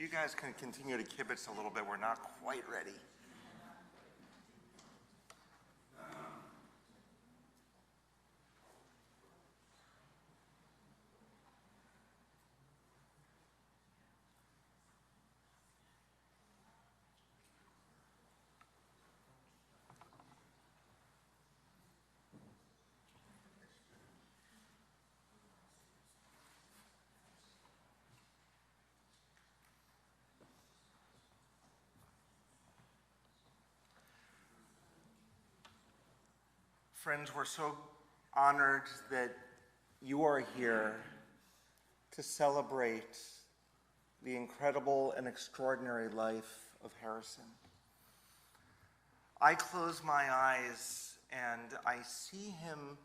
You guys can continue to kibitz a little bit. We're not quite ready. Friends, we're so honored that you are here to celebrate the incredible and extraordinary life of Harrison. I close my eyes and I see him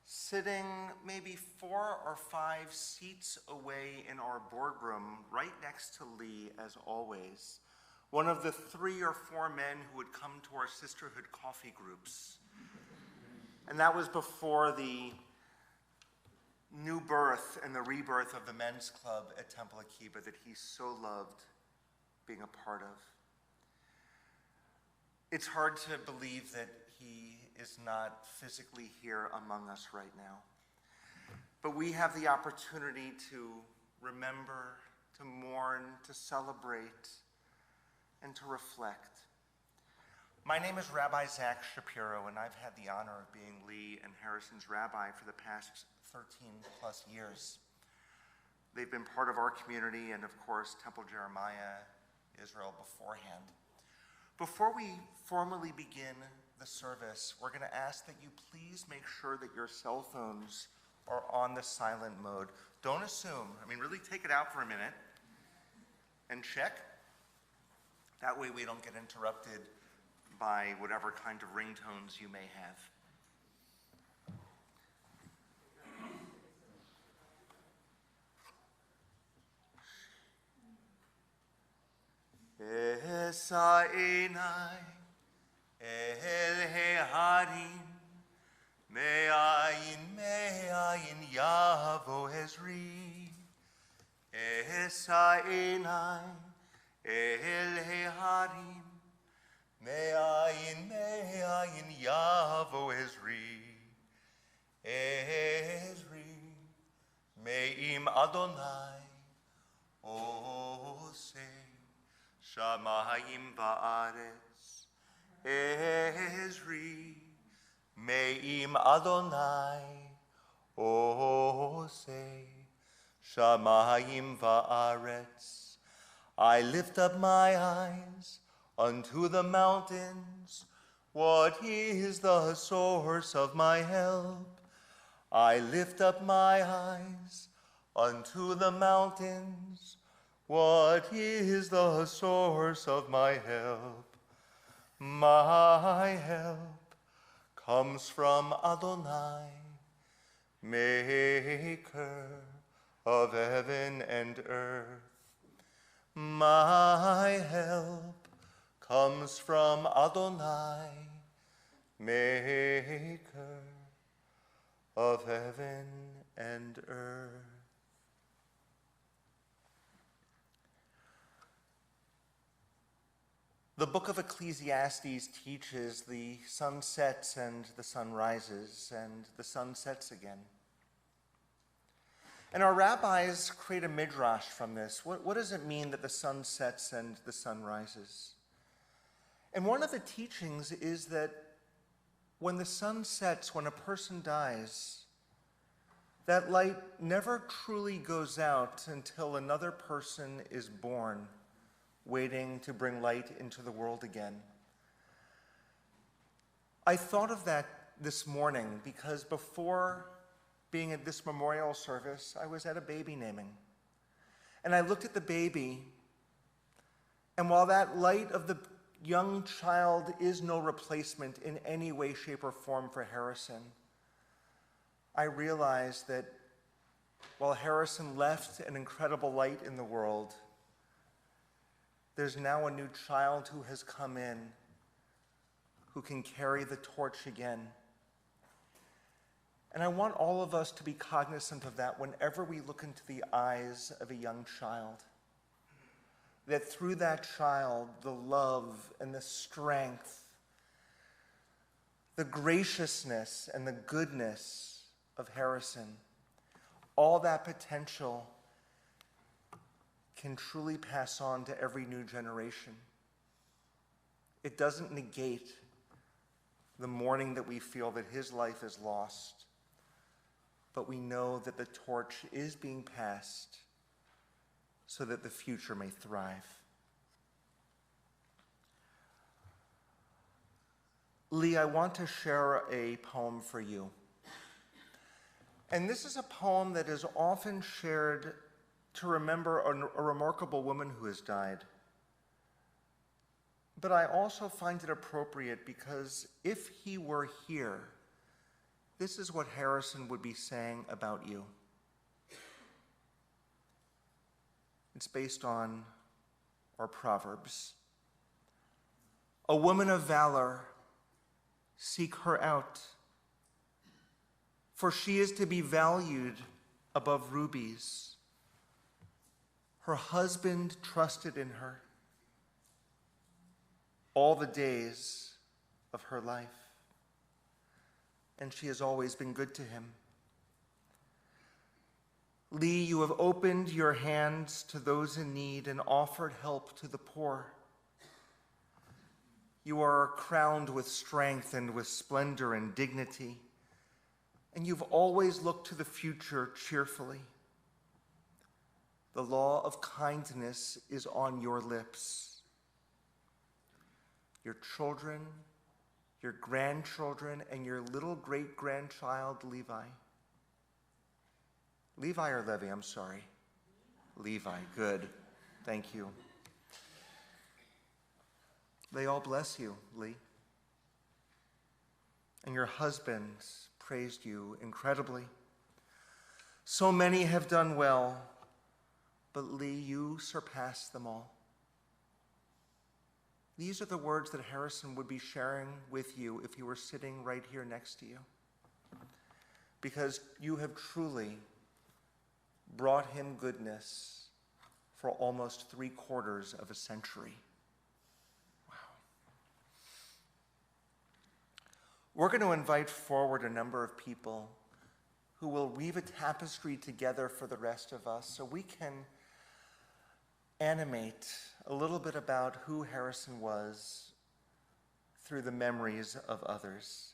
sitting maybe 4 or 5 seats away in our boardroom, right next to Lee, as always, one of the 3 or 4 men who would come to our sisterhood coffee groups. And that was before the new birth and the rebirth of the men's club at Temple Akiba that he so loved being a part of. It's hard to believe that he is not physically here among us right now. But we have the opportunity to remember, to mourn, to celebrate, and to reflect. My name is Rabbi Zach Shapiro, and I've had the honor of being Lee and Harrison's rabbi for the past 13 plus years. They've been part of our community and, of course, Temple Jeremiah, Israel beforehand. Before we formally begin the service, we're going to ask that you please make sure that your cell phones are on the silent mode. Don't assume. Really take it out for a minute and check. That way we don't get interrupted by whatever kind of ringtones you may have. Esa einai el heharim me'ayin yavo ezri. Esa einai el heharim me'ayin yavo ezri. Ezri me'im Adonai oseh shamayim va'aretz. Ezri me'im Adonai oseh shamayim va'aretz. I lift up my eyes unto the mountains. What is the source of my help? I lift up my eyes unto the mountains. What is the source of my help? My help comes from Adonai, maker of heaven and earth. My help comes from Adonai, maker of heaven and earth. The book of Ecclesiastes teaches the sun sets and the sun rises and the sun sets again. And our rabbis create a midrash from this. What does it mean that the sun sets and the sun rises? And one of the teachings is that when the sun sets, when a person dies, that light never truly goes out until another person is born, waiting to bring light into the world again. I thought of that this morning because before being at this memorial service, I was at a baby naming. And I looked at the baby, and while that light of the young child is no replacement in any way, shape, or form for Harrison, I realized that while Harrison left an incredible light in the world, there's now a new child who has come in who can carry the torch again. And I want all of us to be cognizant of that whenever we look into the eyes of a young child. that through that child, the love and the strength, the graciousness and the goodness of Harrison, all that potential can truly pass on to every new generation. It doesn't negate the mourning that we feel that his life is lost, but we know that the torch is being passed so that the future may thrive. Lee, I want to share a poem for you. And this is a poem that is often shared to remember a remarkable woman who has died. But I also find it appropriate because if he were here, this is what Harrison would be saying about you. It's based on our Proverbs. A woman of valor, seek her out, for she is to be valued above rubies. Her husband trusted in her all the days of her life, and she has always been good to him. Lee, you have opened your hands to those in need and offered help to the poor. You are crowned with strength and with splendor and dignity, and you've always looked to the future cheerfully. The law of kindness is on your lips. Your children, your grandchildren, and your little great-grandchild, Levi. Levi or Levi, I'm sorry. Levi, good. Thank you. They all bless you, Lee. And your husbands praised you incredibly. So many have done well, but Lee, you surpassed them all. These are the words that Harrison would be sharing with you if he were sitting right here next to you. Because you have truly brought him goodness for almost 3/4 of a century. Wow. We're going to invite forward a number of people who will weave a tapestry together for the rest of us so we can animate a little bit about who Harrison was through the memories of others.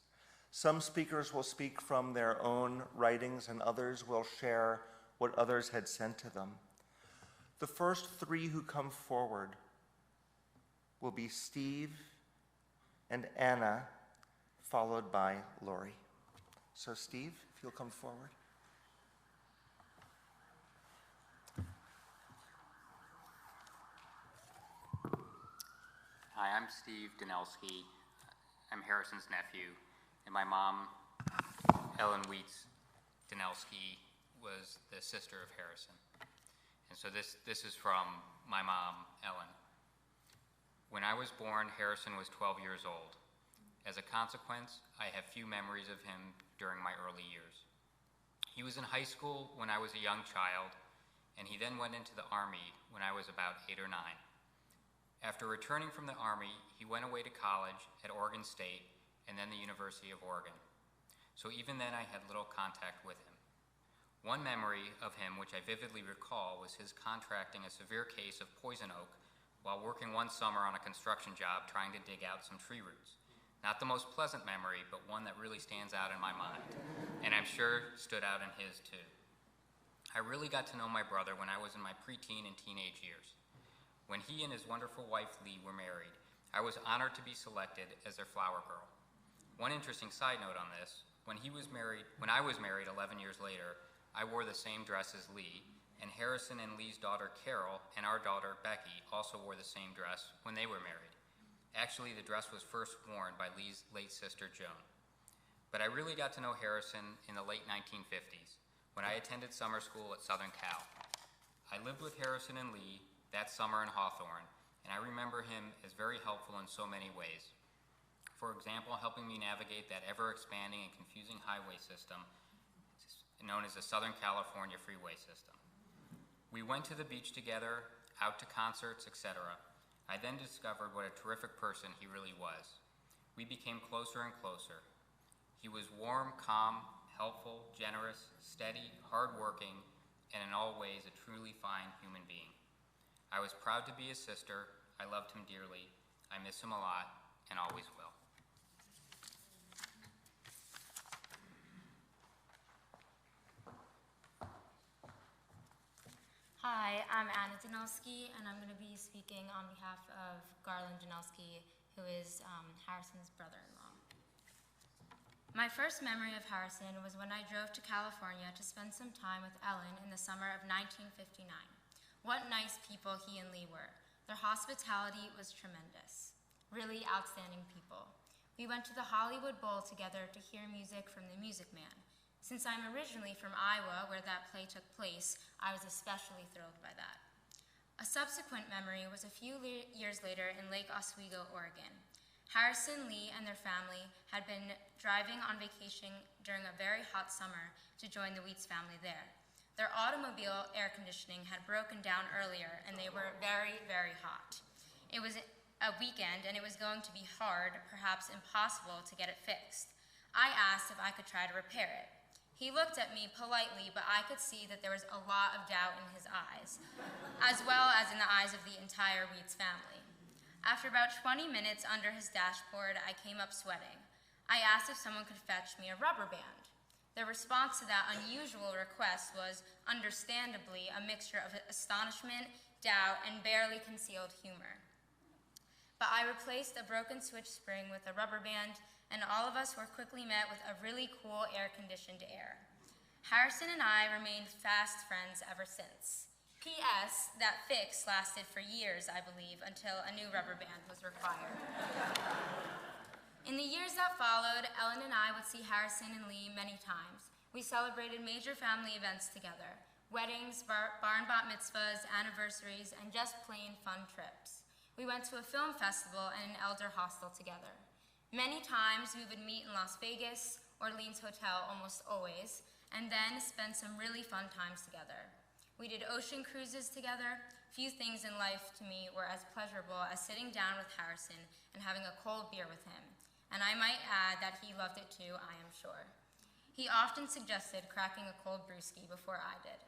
Some speakers will speak from their own writings, and others will share what others had sent to them. The first 3 who come forward will be Steve and Anna, followed by Lori. So Steve, if you'll come forward. Hi, I'm Steve Danelski. I'm Harrison's nephew, and my mom, Ellen Weitz Danelski, was the sister of Harrison. And so this is from my mom, Ellen. When I was born, Harrison was 12 years old. As a consequence, I have few memories of him during my early years. He was in high school when I was a young child, and he then went into the Army when I was about 8 or 9. After returning from the Army, he went away to college at Oregon State and then the University of Oregon. So even then I had little contact with him. One memory of him which I vividly recall was his contracting a severe case of poison oak while working one summer on a construction job trying to dig out some tree roots. Not the most pleasant memory, but one that really stands out in my mind, and I'm sure stood out in his too. I really got to know my brother when I was in my preteen and teenage years. When he and his wonderful wife, Lee, were married, I was honored to be selected as their flower girl. One interesting side note on this, when I was married 11 years later, I wore the same dress as Lee, and Harrison and Lee's daughter, Carol, and our daughter, Becky, also wore the same dress when they were married. Actually, the dress was first worn by Lee's late sister, Joan. But I really got to know Harrison in the late 1950s, when I attended summer school at Southern Cal. I lived with Harrison and Lee that summer in Hawthorne, and I remember him as very helpful in so many ways. For example, helping me navigate that ever-expanding and confusing highway system known as the Southern California Freeway System. We went to the beach together. out to concerts, etc. I then discovered what a terrific person he really was. We became closer and closer. He was warm, calm, helpful, generous, steady, hardworking, and in all ways a truly fine human being. I was proud to be his sister. I loved him dearly. I miss him a lot and always will. Hi, I'm Anna Danelski, and I'm going to be speaking on behalf of Garland Danelski, who is Harrison's brother-in-law. My first memory of Harrison was when I drove to California to spend some time with Ellen in the summer of 1959. What nice people he and Lee were. Their hospitality was tremendous. Really outstanding people. We went to the Hollywood Bowl together to hear music from the Music Man. Since I'm originally from Iowa, where that play took place, I was especially thrilled by that. A subsequent memory was a few years later in Lake Oswego, Oregon. Harrison, Lee, and their family had been driving on vacation during a very hot summer to join the Weitz family there. Their automobile air conditioning had broken down earlier, and they were very, very hot. It was a weekend, and it was going to be hard, perhaps impossible, to get it fixed. I asked if I could try to repair it. He looked at me politely, but I could see that there was a lot of doubt in his eyes, as well as in the eyes of the entire Weitz family. After about 20 minutes under his dashboard, I came up sweating. I asked if someone could fetch me a rubber band. Their response to that unusual request was, understandably, a mixture of astonishment, doubt, and barely concealed humor. But I replaced a broken switch spring with a rubber band, and all of us were quickly met with a really cool air-conditioned air. Harrison and I remained fast friends ever since. P.S. That fix lasted for years, I believe, until a new rubber band was required. In the years that followed, Ellen and I would see Harrison and Lee many times. We celebrated major family events together: weddings, barn bat mitzvahs, anniversaries, and just plain fun trips. We went to a film festival and an elder hostel together. Many times we would meet in Las Vegas or Lean's Hotel, almost always, and then spend some really fun times together. We did ocean cruises together. Few things in life to me were as pleasurable as sitting down with Harrison and having a cold beer with him. And I might add that he loved it too, I am sure. He often suggested cracking a cold brewski before I did.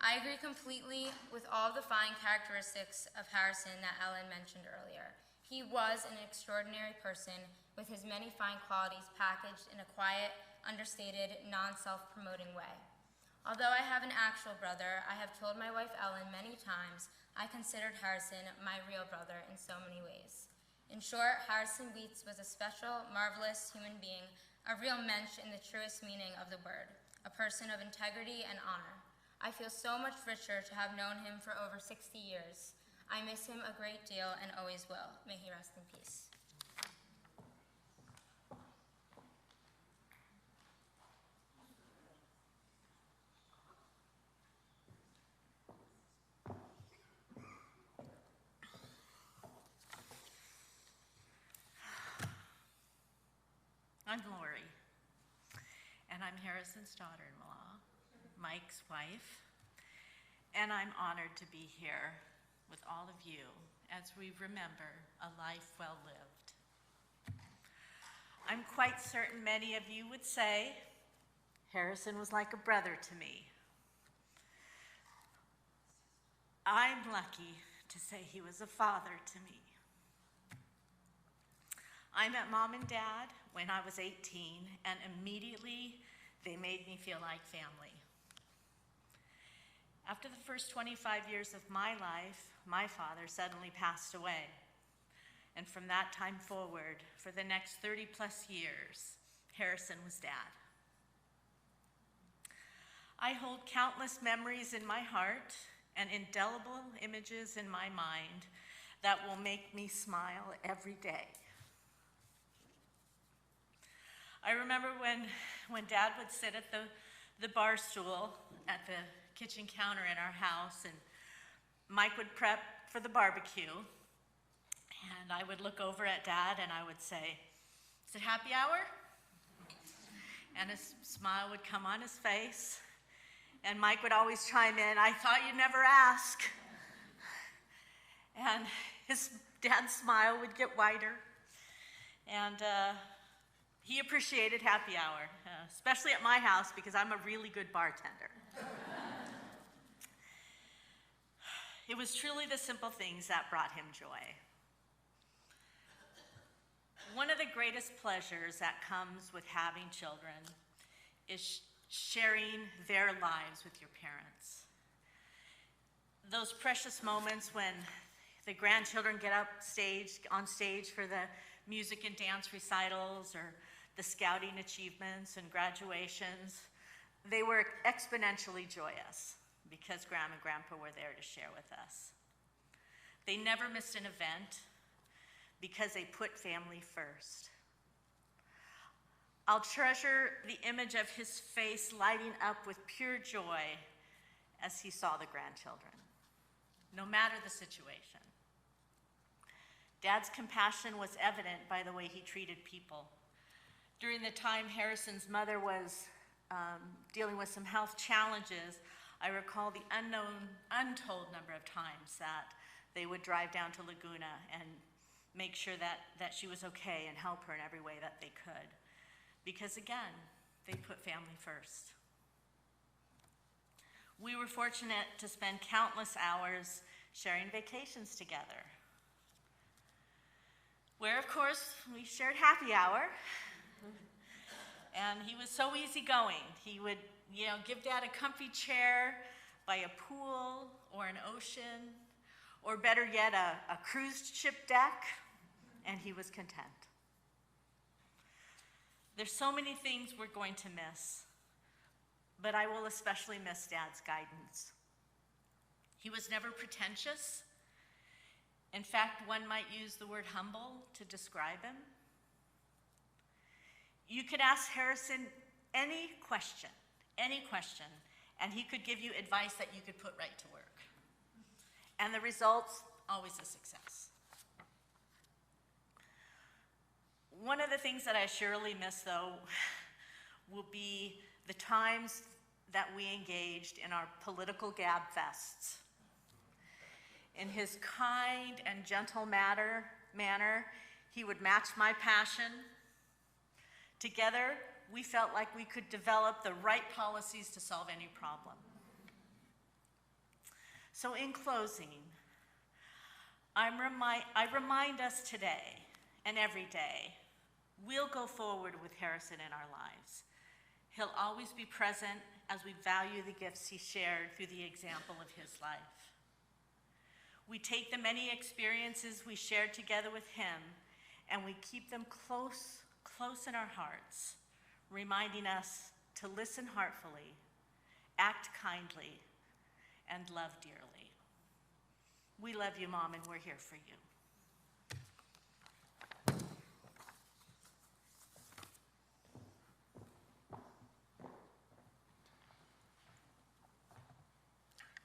I agree completely with all the fine characteristics of Harrison that Ellen mentioned earlier. He was an extraordinary person with his many fine qualities packaged in a quiet, understated, non-self-promoting way. Although I have an actual brother, I have told my wife Ellen many times I considered Harrison my real brother in so many ways. In short, Harrison Weitz was a special, marvelous human being, a real mensch in the truest meaning of the word, a person of integrity and honor. I feel so much richer to have known him for over 60 years. I miss him a great deal and always will. May he rest in peace. I'm Lori, and I'm Harrison's daughter-in-law, Mike's wife, and I'm honored to be here with all of you as we remember a life well lived. I'm quite certain many of you would say Harrison was like a brother to me. I'm lucky to say he was a father to me. I met Mom and Dad when I was 18, and immediately they made me feel like family. After the first 25 years of my life, my father suddenly passed away. And from that time forward, for the next 30 plus years, Harrison was Dad. I hold countless memories in my heart and indelible images in my mind that will make me smile every day. I remember when Dad would sit at the bar stool at the kitchen counter in our house, and Mike would prep for the barbecue, and I would look over at Dad and I would say, "Is it happy hour?" And a smile would come on his face, and Mike would always chime in, "I thought you'd never ask." and his dad's smile would get wider. And he appreciated happy hour, especially at my house because I'm a really good bartender. It was truly the simple things that brought him joy. One of the greatest pleasures that comes with having children is sharing their lives with your parents. Those precious moments when the grandchildren get on stage for the music and dance recitals or the scouting achievements and graduations, they were exponentially joyous because Grandma and Grandpa were there to share with us. They never missed an event because they put family first. I'll treasure the image of his face lighting up with pure joy as he saw the grandchildren, no matter the situation. Dad's compassion was evident by the way he treated people. During the time Harrison's mother was dealing with some health challenges, I recall the untold number of times that they would drive down to Laguna and make sure that she was okay and help her in every way that they could. Because again, they put family first. We were fortunate to spend countless hours sharing vacations together, where of course we shared happy hour. And he was so easygoing. He would, give Dad a comfy chair by a pool or an ocean, or better yet, a cruise ship deck, and he was content. There's so many things we're going to miss, but I will especially miss Dad's guidance. He was never pretentious. In fact, one might use the word humble to describe him. You could ask Harrison any question, and he could give you advice that you could put right to work. And the results, always a success. One of the things that I surely miss, though, will be the times that we engaged in our political gab fests. In his kind and gentle manner, he would match my passion. Together, we felt like we could develop the right policies to solve any problem. So in closing, I remind us today and every day, we'll go forward with Harrison in our lives. He'll always be present as we value the gifts he shared through the example of his life. We take the many experiences we shared together with him and we keep them close in our hearts, reminding us to listen heartfully, act kindly, and love dearly. We love you, Mom, and we're here for you.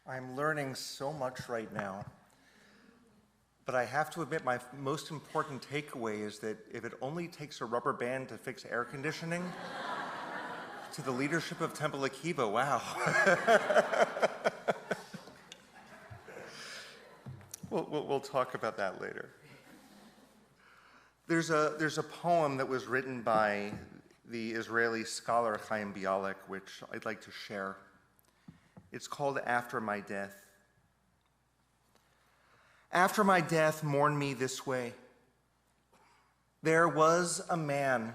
I'm learning so much right now, but I have to admit my most important takeaway is that if it only takes a rubber band to fix air conditioning, to the leadership of Temple Akiva, wow. We'll talk about that later. There's a poem that was written by the Israeli scholar Chaim Bialik, which I'd like to share. It's called After My Death. After my death, mourn me this way. There was a man,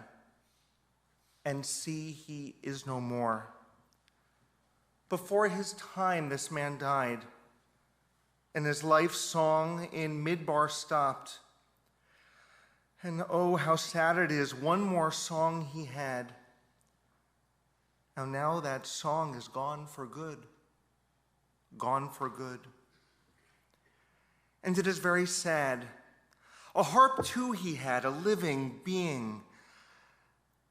and see, he is no more. Before his time, this man died, and his life song in Midbar stopped. And oh, how sad it is, one more song he had. And now that song is gone for good. Gone for good. And it is very sad. A harp too he had, a living being,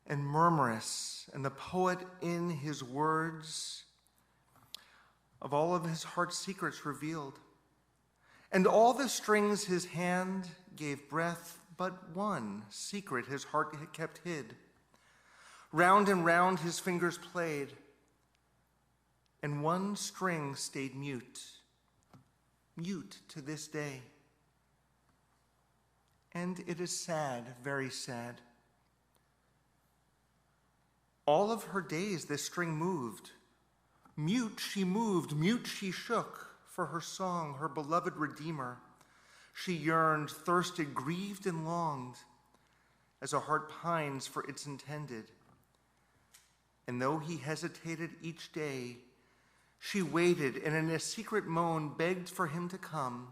and murmurous, and the poet in his words of all of his heart's secrets revealed. And all the strings his hand gave breath, but one secret his heart had kept hid. Round and round his fingers played, and one string stayed mute, mute to this day. And it is sad, very sad. All of her days this string moved. Mute she moved, mute she shook for her song, her beloved Redeemer. She yearned, thirsted, grieved, and longed as a heart pines for its intended. And though he hesitated each day, she waited and in a secret moan begged for him to come.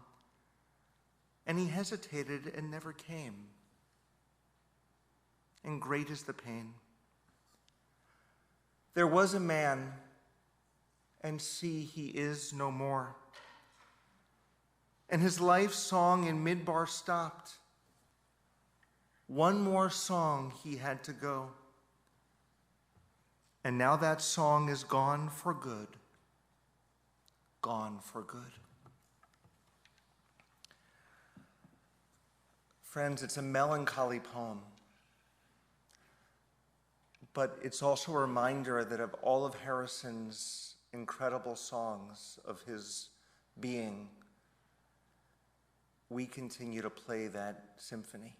And he hesitated and never came. And great is the pain. There was a man, and see, he is no more. And his life song in midbar stopped. One more song he had to go. And now that song is gone for good. Gone for good. Friends, it's a melancholy poem. But it's also a reminder that of all of Harrison's incredible songs of his being, we continue to play that symphony.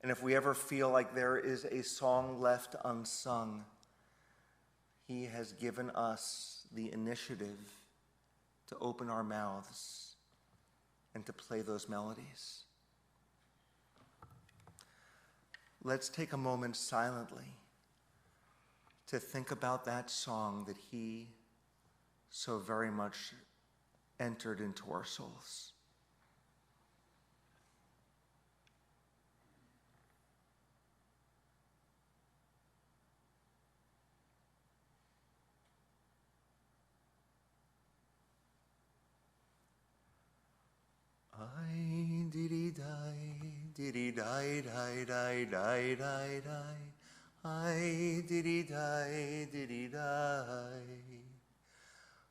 And if we ever feel like there is a song left unsung, he has given us the initiative to open our mouths and to play those melodies. Let's take a moment silently to think about that song that he so very much entered into our souls. I diddy die, diddy die, die, die, die, die, die. I diddy die, diddy die.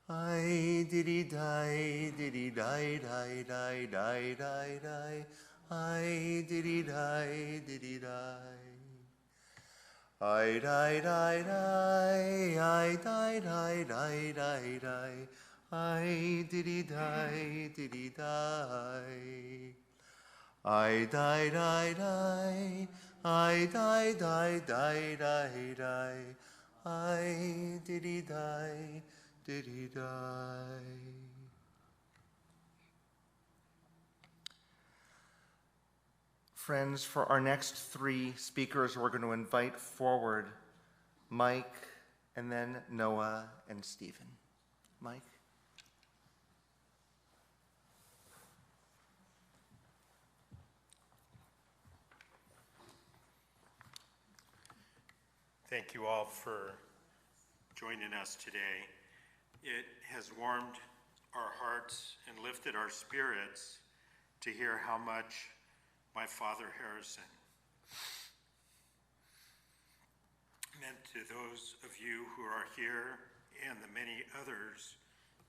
I diddy die, diddy die, die, die, die, die, die. I diddy die, diddy die. I die, die, die, I die, die, die, die, die. I diddy die, diddy die. I die, die, die. I die, die, die, die, die. I diddy die, diddy die. Friends, for our next three speakers, we're going to invite forward Mike, and then Noah and Stephen. Mike? Thank you all for joining us today. It has warmed our hearts and lifted our spirits to hear how much my father Harrison meant to those of you who are here and the many others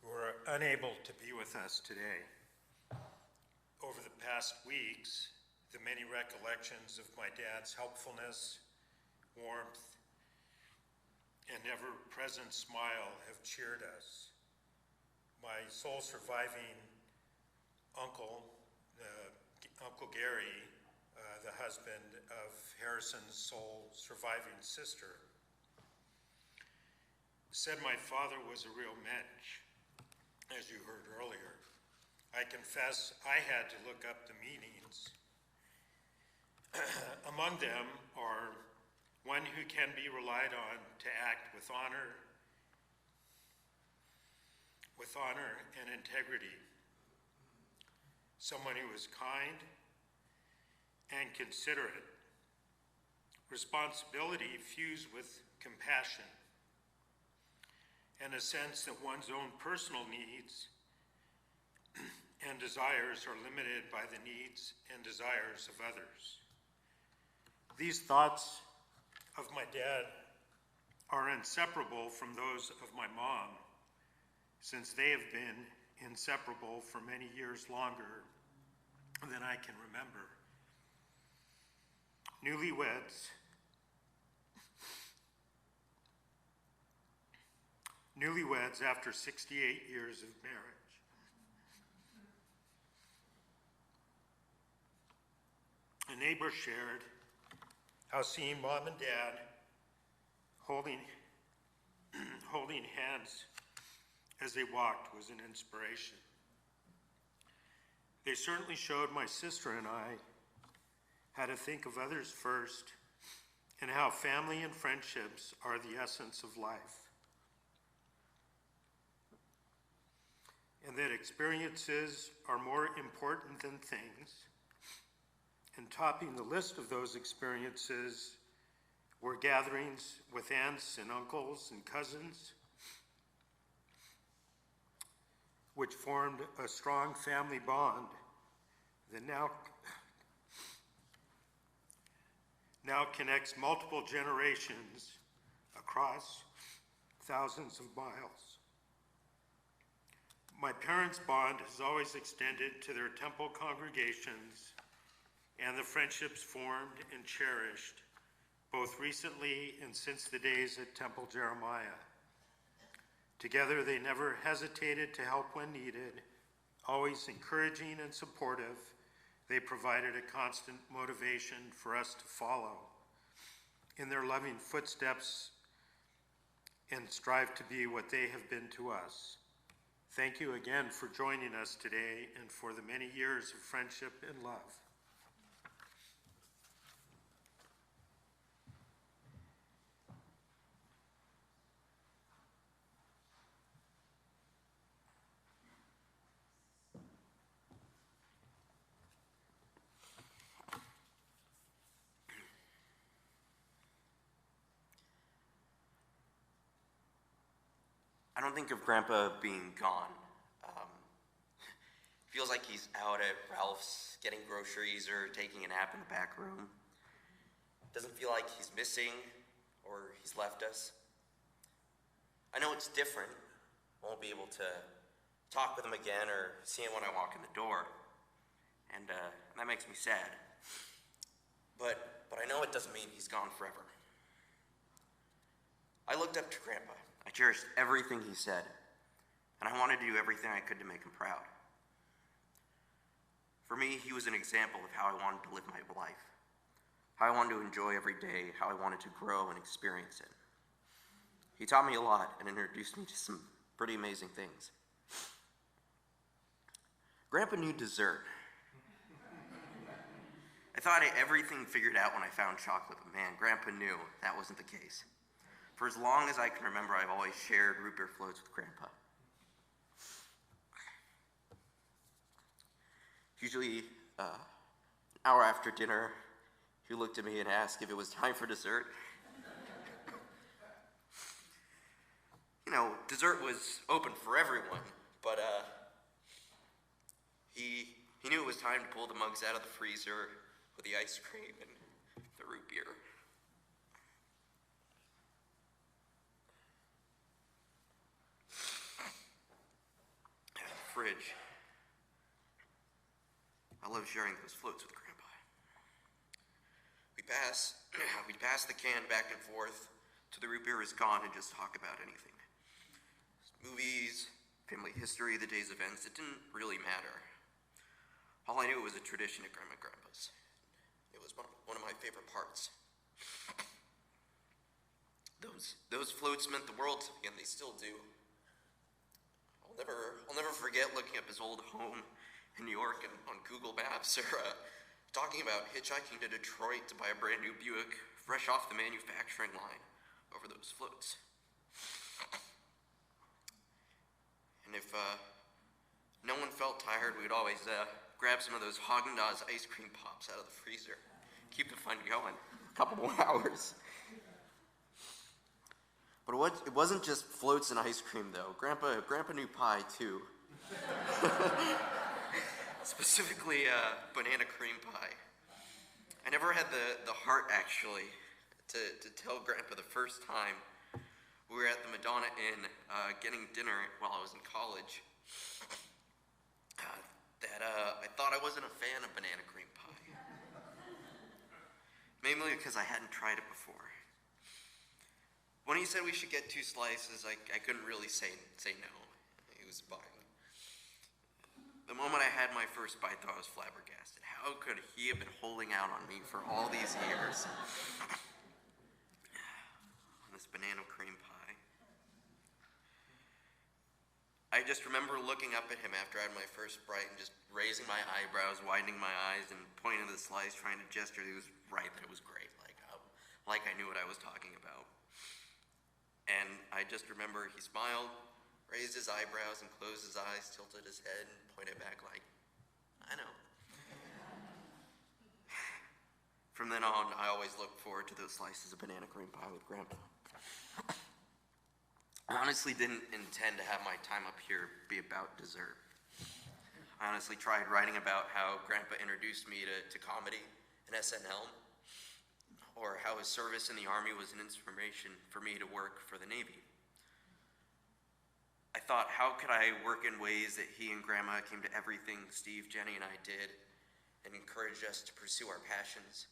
who are unable to be with us today. Over the past weeks, the many recollections of my dad's helpfulness, warmth, and ever-present smile have cheered us. My sole surviving uncle, Uncle Gary, the husband of Harrison's sole surviving sister, said my father was a real mensch, as you heard earlier. I confess I had to look up the meanings. Among them are one who can be relied on to act with honor and integrity. Someone who is kind and considerate. Responsibility fused with compassion, and a sense that one's own personal needs and desires are limited by the needs and desires of others. These thoughts of my dad are inseparable from those of my mom, since they have been inseparable for many years longer than I can remember. Newlyweds after 68 years of marriage. neighbors shared how seeing Mom and Dad holding hands as they walked was an inspiration. They certainly showed my sister and I how to think of others first and how family and friendships are the essence of life. And that experiences are more important than things. And topping the list of those experiences were gatherings with aunts and uncles and cousins, which formed a strong family bond that now connects multiple generations across thousands of miles. My parents' bond has always extended to their temple congregations and the friendships formed and cherished both recently and since the days at Temple Jeremiah. Together, they never hesitated to help when needed, always encouraging and supportive. They provided a constant motivation for us to follow in their loving footsteps and strive to be what they have been to us. Thank you again for joining us today and for the many years of friendship and love. I don't think of Grandpa being gone. Feels like he's out at Ralph's getting groceries or taking a nap in the back room. Doesn't feel like he's missing or he's left us. I know it's different. Won't be able to talk with him again or see him when I walk in the door. And that makes me sad. But I know it doesn't mean he's gone forever. I looked up to Grandpa. I cherished everything he said, and I wanted to do everything I could to make him proud. For me, he was an example of how I wanted to live my life, how I wanted to enjoy every day, how I wanted to grow and experience it. He taught me a lot and introduced me to some pretty amazing things. Grandpa knew dessert. I thought I had everything figured out when I found chocolate, but man, Grandpa knew that wasn't the case. For as long as I can remember, I've always shared root beer floats with Grandpa. Usually, an hour after dinner, he looked at me and asked if it was time for dessert. You know, dessert was open for everyone, but he knew it was time to pull the mugs out of the freezer with the ice cream and the root beer. Fridge. I love sharing those floats with Grandpa. We'd pass the can back and forth till the root beer is gone and just talk about anything. Movies, family history, the day's events, it didn't really matter. All I knew was a tradition at Grandma and Grandpa's. It was one of my favorite parts. Those floats meant the world to me, and they still do. I'll never forget looking up his old home in New York and on Google Maps, or talking about hitchhiking to Detroit to buy a brand new Buick fresh off the manufacturing line over those floats. And if no one felt tired, we'd always grab some of those Haagen-Dazs ice cream pops out of the freezer. Keep the fun going. A couple more hours. But it wasn't just floats and ice cream, though. Grandpa knew pie, too. Specifically, banana cream pie. I never had the heart, actually, to tell Grandpa the first time we were at the Madonna Inn getting dinner while I was in college that I thought I wasn't a fan of banana cream pie. Mainly because I hadn't tried it before. When he said we should get 2 slices, I couldn't really say no. He was buying. The moment I had my first first bite, though, I was flabbergasted. How could he have been holding out on me for all these years? On this banana cream pie. I just remember looking up at him after I had my first bite and just raising my eyebrows, widening my eyes, and pointing to the slice, trying to gesture that he was right, that it was great, like I knew what I was talking about. And I just remember he smiled, raised his eyebrows, and closed his eyes, tilted his head, and pointed back like, I know. From then on, I always looked forward to those slices of banana cream pie with Grandpa. I honestly didn't intend to have my time up here be about dessert. I honestly tried writing about how Grandpa introduced me to comedy and SNL, or how his service in the Army was an inspiration for me to work for the Navy. I thought, how could I work in ways that he and Grandma came to everything Steve, Jenny, and I did and encouraged us to pursue our passions?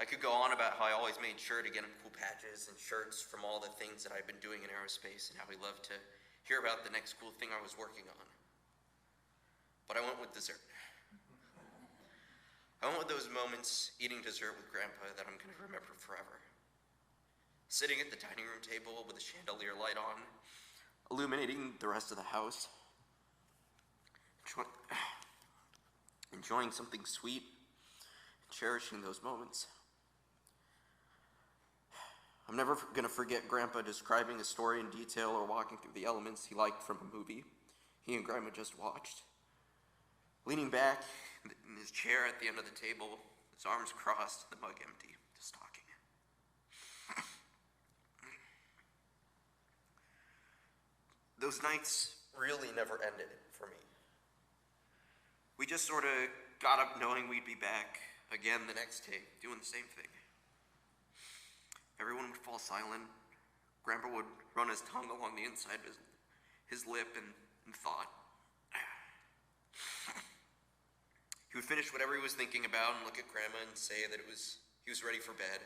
I could go on about how I always made sure to get him cool patches and shirts from all the things that I've been doing in aerospace and how he loved to hear about the next cool thing I was working on. But I went with dessert. I went with those moments eating dessert with Grandpa that I'm going to remember forever. Sitting at the dining room table with a chandelier light on, illuminating the rest of the house, enjoying something sweet, cherishing those moments. I'm never going to forget Grandpa describing a story in detail or walking through the elements he liked from a movie he and Grandma just watched. Leaning back in his chair at the end of the table, his arms crossed, the mug empty, just talking. Those nights really never ended for me. We just sort of got up knowing we'd be back again the next day, doing the same thing. Everyone would fall silent. Grandpa would run his tongue along the inside of his lip and thought. He would finish whatever he was thinking about and look at Grandma and say that he was ready for bed.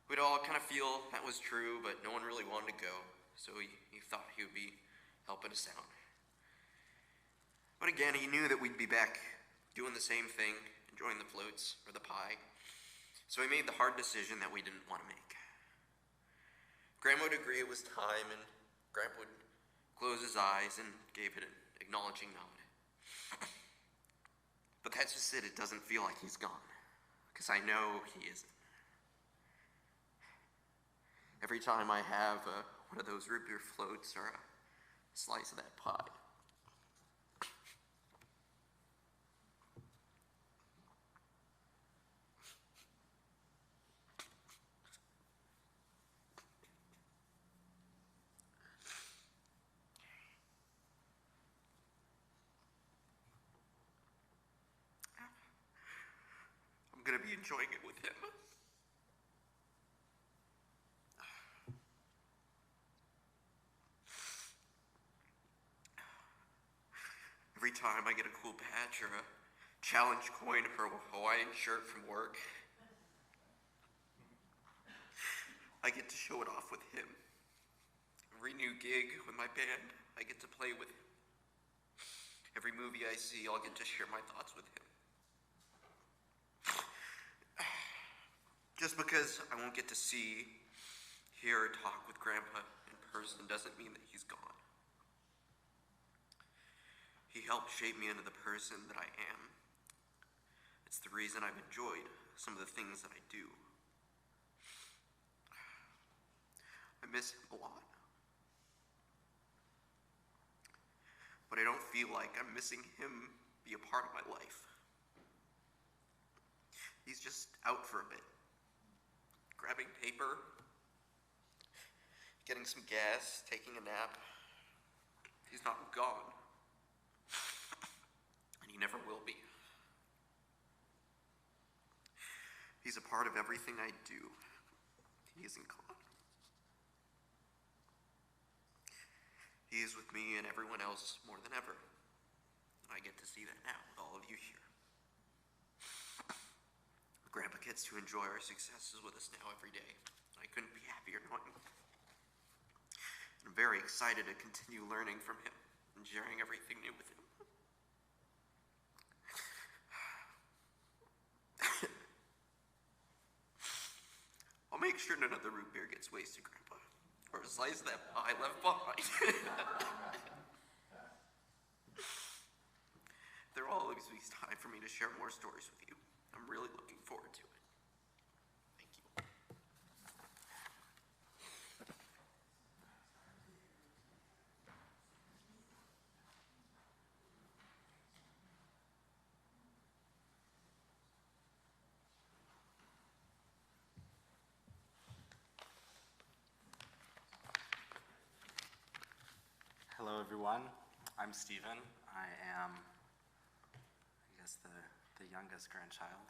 We'd all kind of feel that was true, but no one really wanted to go, so he thought he would be helping us out. But again, he knew that we'd be back doing the same thing, enjoying the floats or the pie, so he made the hard decision that we didn't want to make. Grandma would agree it was time, and Grandpa would close his eyes and gave it an acknowledging nod. But that's just it. It doesn't feel like he's gone, because I know he isn't. Every time I have one of those root beer floats or a slice of that pie, I'm going to be enjoying it with him. Every time I get a cool patch or a challenge coin or a Hawaiian shirt from work, I get to show it off with him. Every new gig with my band, I get to play with him. Every movie I see, I'll get to share my thoughts with him. Just because I won't get to see, hear, or talk with Grandpa in person doesn't mean that he's gone. He helped shape me into the person that I am. It's the reason I've enjoyed some of the things that I do. I miss him a lot. But I don't feel like I'm missing him be a part of my life. He's just out for a bit, grabbing paper, getting some gas, taking a nap. He's not gone. And he never will be. He's a part of everything I do. He isn't gone. He is with me and everyone else more than ever. I get to see that now with all of you here. Grandpa gets to enjoy our successes with us now every day. I couldn't be happier knowing it. I'm very excited to continue learning from him and sharing everything new with him. make sure none of the root beer gets wasted, Grandpa. Or a slice of that pie left behind. There will always be time for me to share more stories with you. I'm really looking forward to it. Thank you. Hello, everyone. I'm Stephen. I am, the youngest grandchild.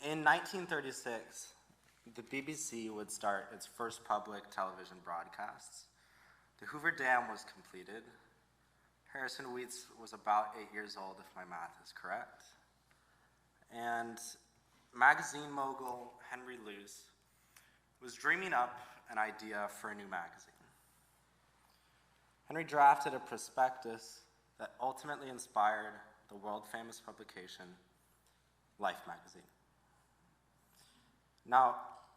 In 1936, the BBC would start its first public television broadcasts. The Hoover Dam was completed. Harrison Weitz was about 8 years old, if my math is correct. And magazine mogul Henry Luce was dreaming up an idea for a new magazine. Henry drafted a prospectus that ultimately inspired the world-famous publication, Life magazine. Now,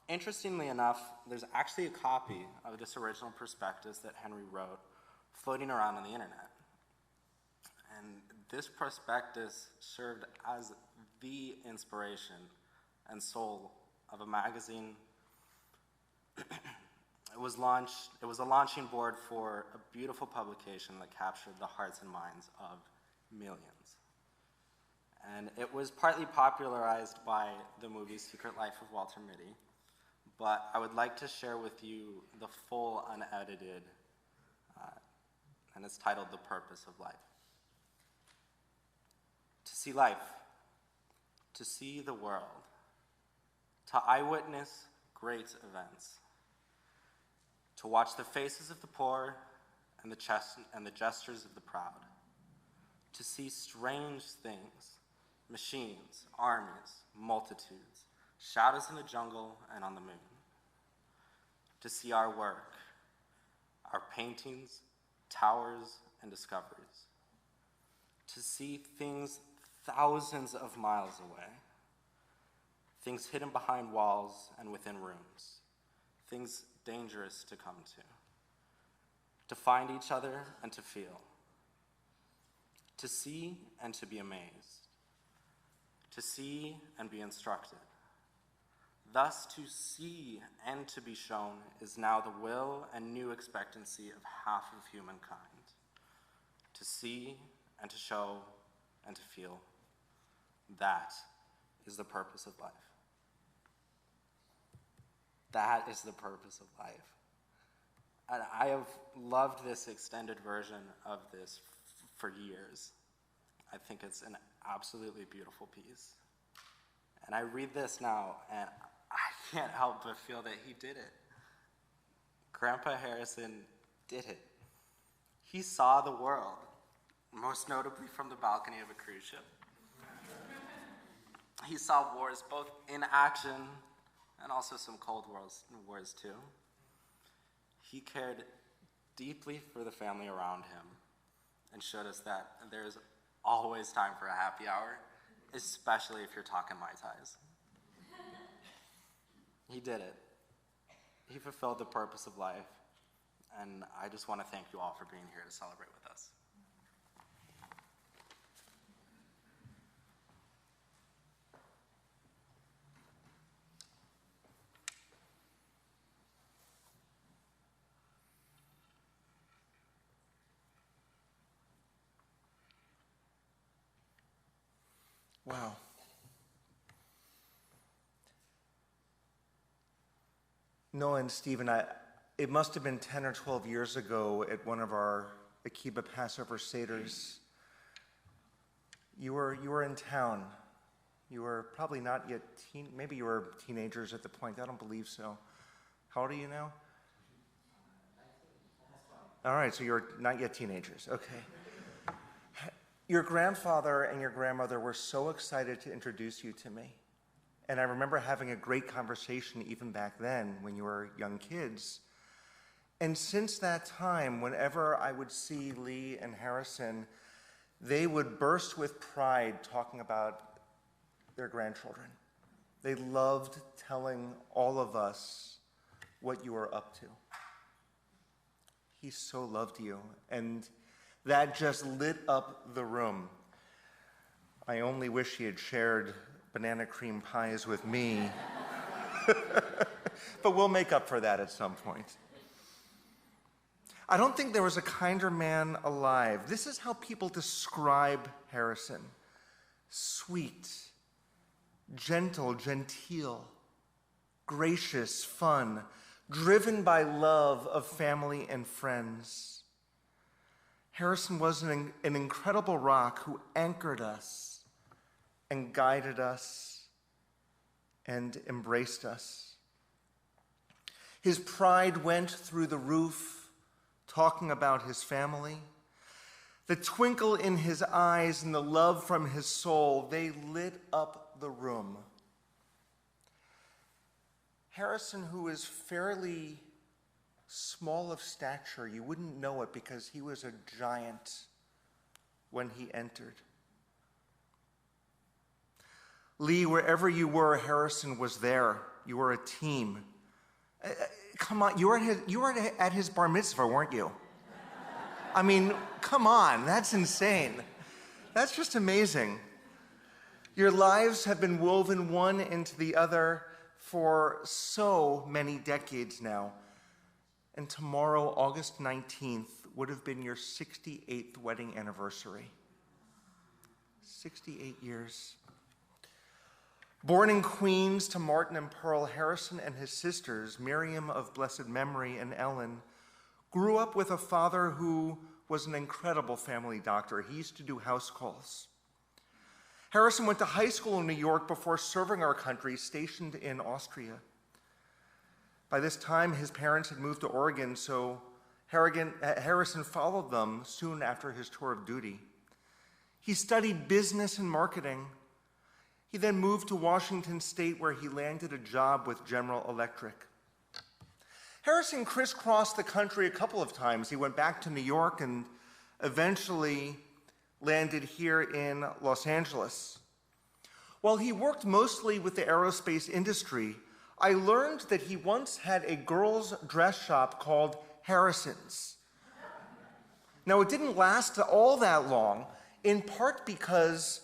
interestingly enough, there's actually a copy of this original prospectus that Henry wrote floating around on the internet. And this prospectus served as the inspiration and soul of a magazine. It was a launching board for a beautiful publication that captured the hearts and minds of millions. And it was partly popularized by the movie Secret Life of Walter Mitty, but I would like to share with you the full unedited, and it's titled The Purpose of Life. To see life, to see the world, to eyewitness great events, to watch the faces of the poor and the gestures of the proud, to see strange things, machines, armies, multitudes, shadows in the jungle and on the moon, to see our work, our paintings, towers, and discoveries, to see things thousands of miles away, things hidden behind walls and within rooms, things dangerous to come to find each other and to feel, to see and to be amazed, to see and be instructed. Thus, to see and to be shown is now the will and new expectancy of half of humankind. To see and to show and to feel, that is the purpose of life. That is the purpose of life. And I have loved this extended version of this for years. I think it's an absolutely beautiful piece. And I read this now, and I can't help but feel that he did it. Grandpa Harrison did it. He saw the world, most notably from the balcony of a cruise ship. He saw wars both in action and also some cold wars too. He cared deeply for the family around him and showed us that there's always time for a happy hour, especially if you're talking Mai Tais. He did it. He fulfilled the purpose of life, and I just want to thank you all for being here to celebrate with us. Wow. Noah and Stephen, it must have been 10 or 12 years ago at one of our Akiba Passover Seders. You were in town. You were probably not yet maybe you were teenagers at the point. I don't believe so. How old are you now? All right, so you're not yet teenagers. Okay. Your grandfather and your grandmother were so excited to introduce you to me. And I remember having a great conversation even back then when you were young kids. And since that time, whenever I would see Lee and Harrison, they would burst with pride talking about their grandchildren. They loved telling all of us what you were up to. He so loved you, and that just lit up the room. I only wish he had shared banana cream pies with me. But we'll make up for that at some point. I don't think there was a kinder man alive. This is how people describe Harrison. Sweet, gentle, genteel, gracious, fun, driven by love of family and friends. Harrison was an incredible rock who anchored us and guided us and embraced us. His pride went through the roof, talking about his family. The twinkle in his eyes and the love from his soul, they lit up the room. Harrison, who is fairly small of stature, you wouldn't know it because he was a giant when he entered. Lee, wherever you were, Harrison was there. You were a team. Come on, you were at his bar mitzvah, weren't you? I mean, come on, that's insane. That's just amazing. Your lives have been woven one into the other for so many decades now. And tomorrow, August 19th, would have been your 68th wedding anniversary. 68 years. Born in Queens to Martin and Pearl, Harrison and his sisters, Miriam of blessed memory and Ellen, grew up with a father who was an incredible family doctor. He used to do house calls. Harrison went to high school in New York before serving our country, stationed in Austria. By this time, his parents had moved to Oregon, so Harrison followed them soon after his tour of duty. He studied business and marketing. He then moved to Washington State, where he landed a job with General Electric. Harrison crisscrossed the country a couple of times. He went back to New York and eventually landed here in Los Angeles. While he worked mostly with the aerospace industry, I learned that he once had a girls' dress shop called Harrison's. Now, it didn't last all that long, in part because,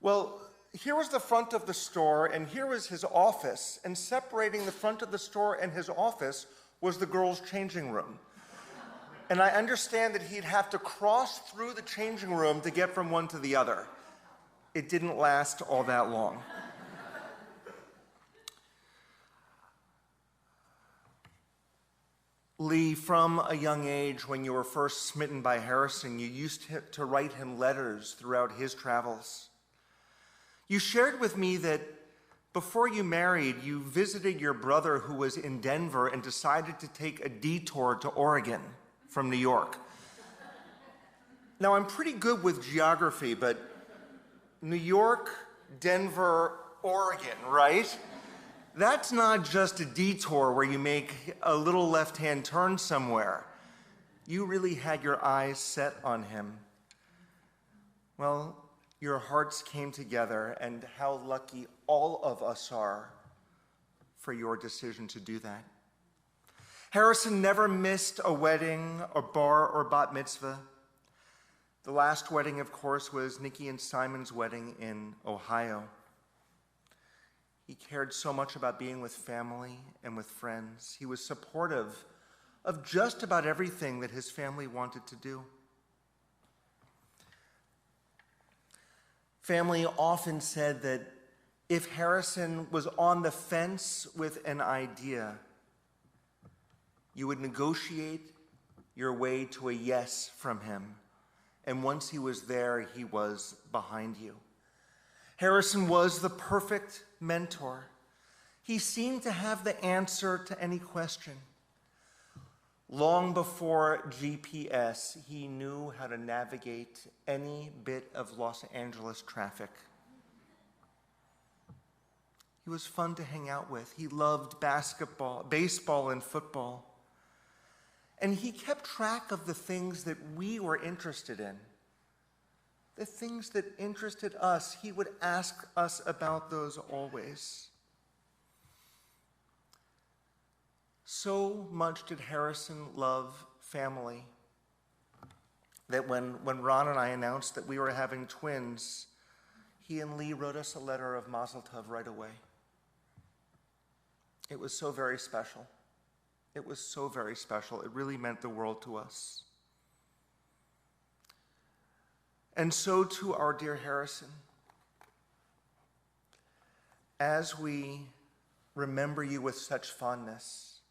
well, here was the front of the store, and here was his office, and separating the front of the store and his office was the girls' changing room. And I understand that he'd have to cross through the changing room to get from one to the other. It didn't last all that long. Lee, from a young age, when you were first smitten by Harrison, you used to write him letters throughout his travels. You shared with me that before you married, you visited your brother who was in Denver and decided to take a detour to Oregon from New York. Now, I'm pretty good with geography, but New York, Denver, Oregon, right? That's not just a detour where you make a little left-hand turn somewhere. You really had your eyes set on him. Well, your hearts came together, and how lucky all of us are for your decision to do that. Harrison never missed a wedding, a bar, or bat mitzvah. The last wedding, of course, was Nikki and Simon's wedding in Ohio. He cared so much about being with family and with friends. He was supportive of just about everything that his family wanted to do. Family often said that if Harrison was on the fence with an idea, you would negotiate your way to a yes from him. And once he was there, he was behind you. Harrison was the perfect mentor. He seemed to have the answer to any question. Long before GPS, he knew how to navigate any bit of Los Angeles traffic. He was fun to hang out with. He loved basketball, baseball, and football. And he kept track of the things that we were interested in. the things that interested us, he would ask us about those always. So much did Harrison love family that when Ron and I announced that we were having twins, he and Lee wrote us a letter of Mazel Tov right away. It was so very special. It was so very special. It really meant the world to us. And so to our dear Harrison, as we remember you with such fondness,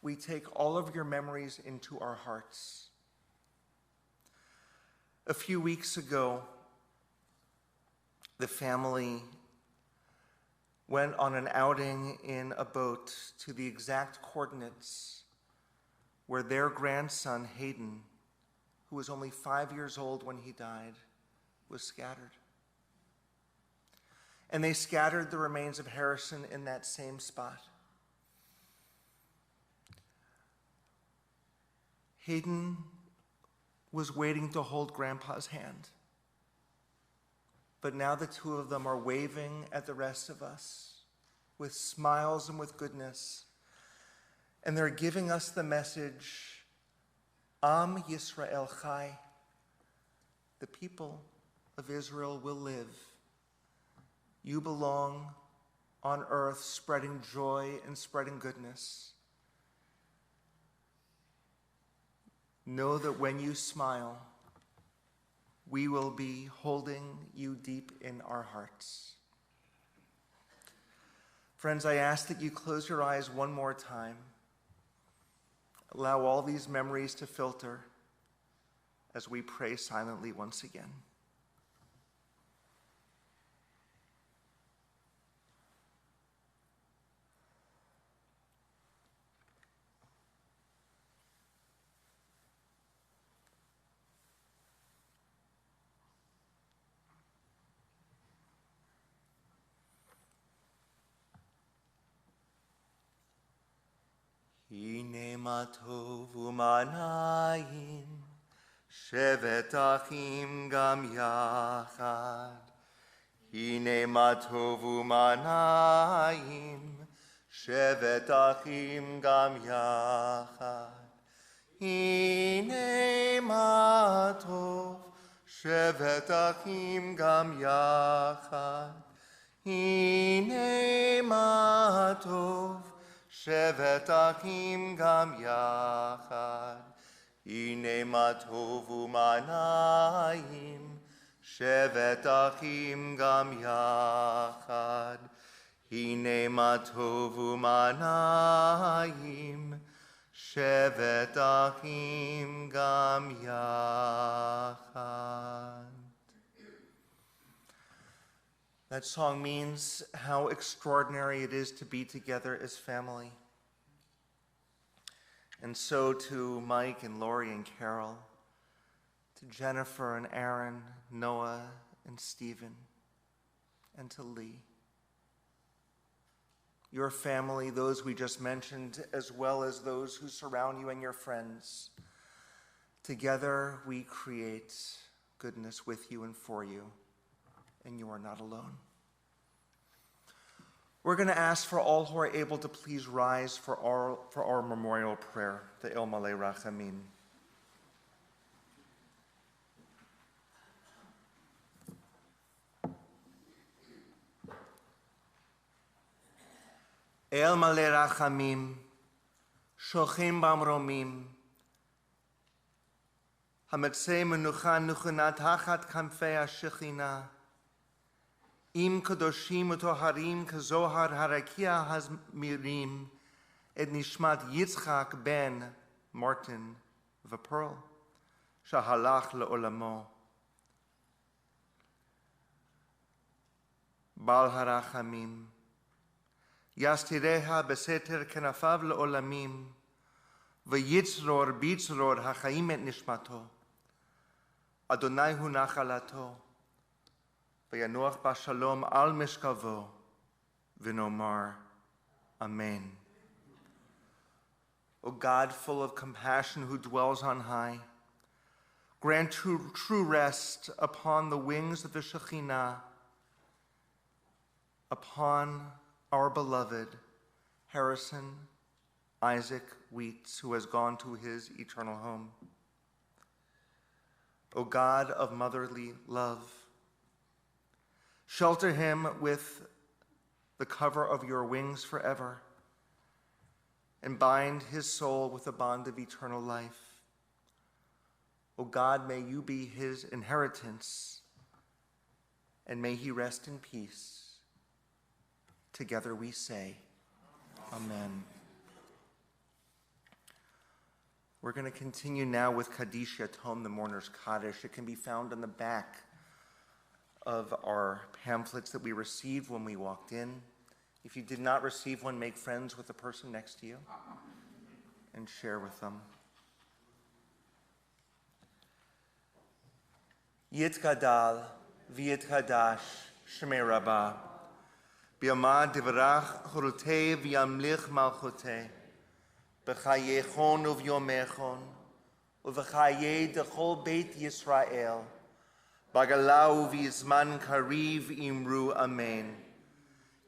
we take all of your memories into our hearts. A few weeks ago, the family went on an outing in a boat to the exact coordinates where their grandson, Hayden, who was only 5 years old when he died, was scattered. And they scattered the remains of Harrison in that same spot. Hayden was waiting to hold Grandpa's hand. But now the two of them are waving at the rest of us with smiles and with goodness. And they're giving us the message, Am Yisrael Chai, the people of Israel will live. You belong on earth spreading joy and spreading goodness. Know that when you smile, we will be holding you deep in our hearts. Friends, I ask that you close your eyes one more time. Allow all these memories to filter as we pray silently once again. Hine ma tov u'ma na'im, shevet achim gam yachad. Hine ma tov u'ma na'im, shevet achim gam yachad. Hine ma tov, shevet achim gam yachad. Hine ma tov, shevet achim gam yachad, hine ma tov u'ma na'im, shevet achim gam yachad, hine ma tov u'ma na'im, shevet achim gam yachad. That song means how extraordinary it is to be together as family. And so to Mike and Lori and Carol, to Jennifer and Aaron, Noah and Stephen, and to Lee. Your family, those we just mentioned, as well as those who surround you and your friends. Together we create goodness with you and for you. And you are not alone. We're going to ask for all who are able to please rise for our memorial prayer, the El Malei Rachamim. El Malei Rachamim, Shochim Bamromim, Hamatzei Menucha Nuchanat Hachat Kamfei HaShechina, Im Kadoshim Utoharim Kazohar Harakia Hazmirim, Et Nishmat Yitzchak Ben Martin Vapearl, Shahalach Le'olamo. Bal Harachamim, Yastireha Beseter Kenafav Le'olamim, V'yitzror Bitzror HaChaim Et Nishmato, Adonai Hu Nachalato, V'yanuach Bashalom Al Mishkavo, V'nomar, Amen. O God, full of compassion, who dwells on high, Grant true rest upon the wings of the Shekhinah, upon our beloved Harrison Isaac Weitz, who has gone to his eternal home. O God of motherly love, shelter him with the cover of your wings forever, and bind his soul with the bond of eternal life. O God, may you be his inheritance, and may he rest in peace. Together we say, Amen. We're going to continue now with Kaddish Yatom, the mourner's Kaddish. It can be found on the back of our pamphlets that we received when we walked in. If you did not receive one, make friends with the person next to you and share with them. Yitgadal v'yitkadash shemei Rabbah b'yamad divrach chorotei v'yamlich malchotei b'chayechon uv'yomechon uv'chayei dechol beit Yisrael b'galau v'yizman kariv imru amen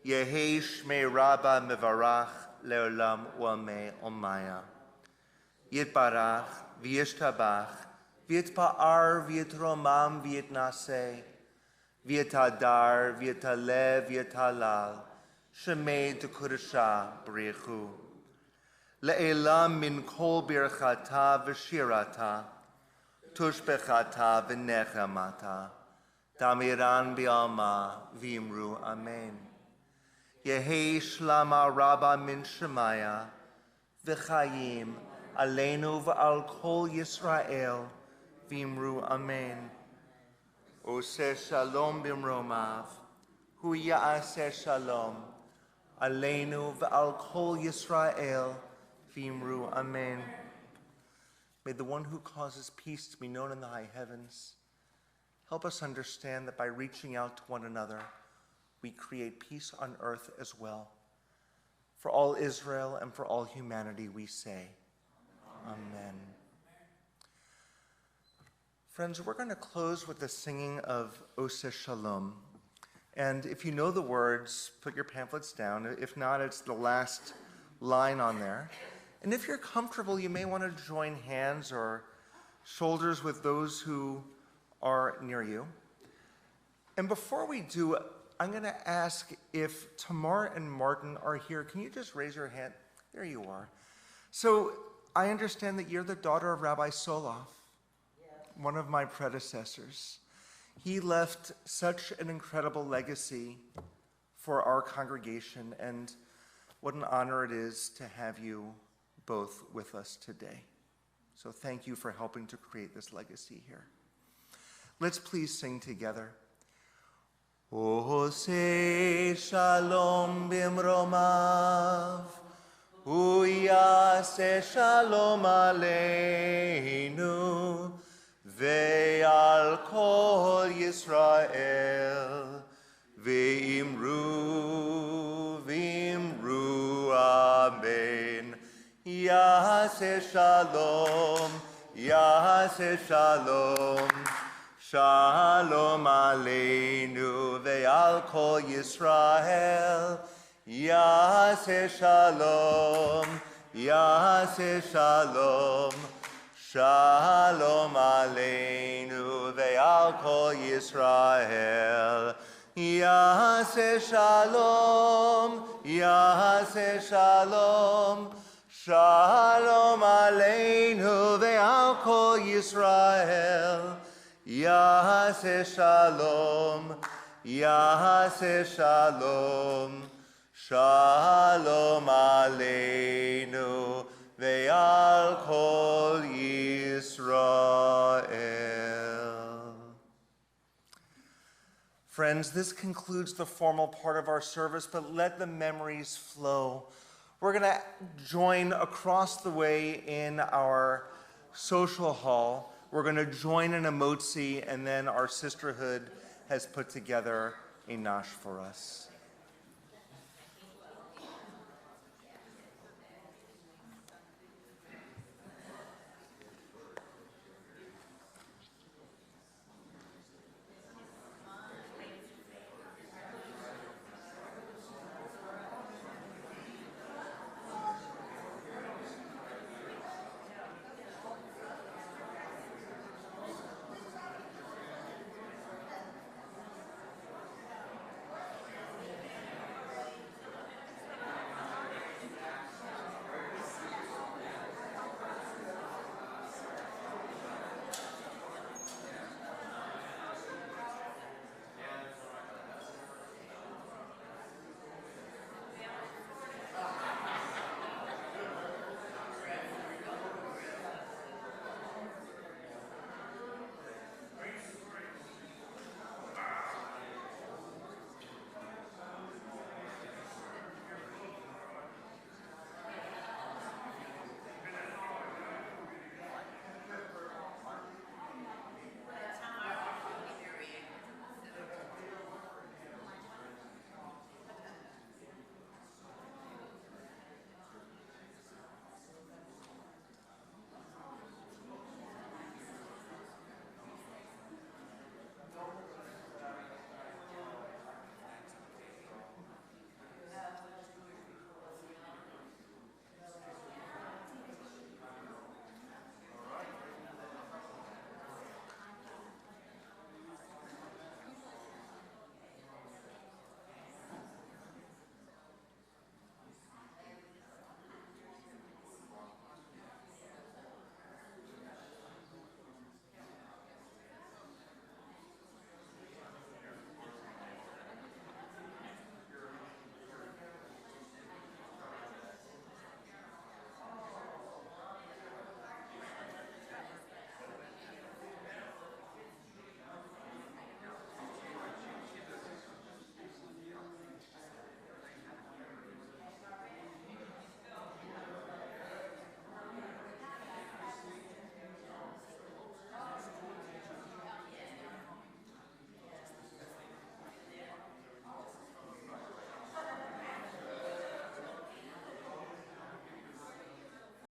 Yehei shmei Rabbah mevarach le'olam u'amei omaya Yitbarach v'yishtabach V'yitpa'ar, v'yitromam, v'yitnaseh, v'yitadar, v'yitalev, v'yitalal, shemei dekudesha b'richu. Le'elam min kol birchata v'shirata, tushbechata v'nechemata, damiran bi'alma v'imru amen. Yehei shlama Rabbah min shemaya, v'chayim, aleinu v'al kol Yisrael, Vimru Amen. Oseh Shalom Bimromav, Hu Ya'aseh Shalom, Aleinu v'al Kol Yisrael, Vimru Amen. May the one who causes peace to be known in the high heavens help us understand that by reaching out to one another, we create peace on earth as well. For all Israel and for all humanity, we say, Amen. Friends, we're going to close with the singing of Oseh Shalom. And if you know the words, put your pamphlets down. If not, it's the last line on there. And if you're comfortable, you may want to join hands or shoulders with those who are near you. And before we do, I'm going to ask if Tamar and Martin are here. Can you just raise your hand? There you are. So I understand that you're the daughter of Rabbi Soloff, one of my predecessors. He left such an incredible legacy for our congregation, and what an honor it is to have you both with us today. So thank you for helping to create this legacy here. Let's please sing together. Oseh Shalom Bimromav, Hu Ya'aseh Shalom Aleinu, Ve'al kol Yisrael, Ve'imru, V'imru, Amen. Ya'aseh Shalom, Ya'aseh Shalom, Shalom Aleinu, Ve'al kol Yisrael, Ya'aseh Shalom, Ya'aseh Shalom, Shalom Aleinu ve'al kol Yisrael. Ya'aseh Shalom, Ya'aseh Shalom, Shalom Aleinu ve'al kol Yisrael. Ya'aseh Shalom, Ya'aseh Shalom, Shalom Aleinu ve'al kol Yisrael. Friends, this concludes the formal part of our service, but let the memories flow. We're going to join across the way in our social hall. We're going to join in a motzi, and then our sisterhood has put together a nash for us.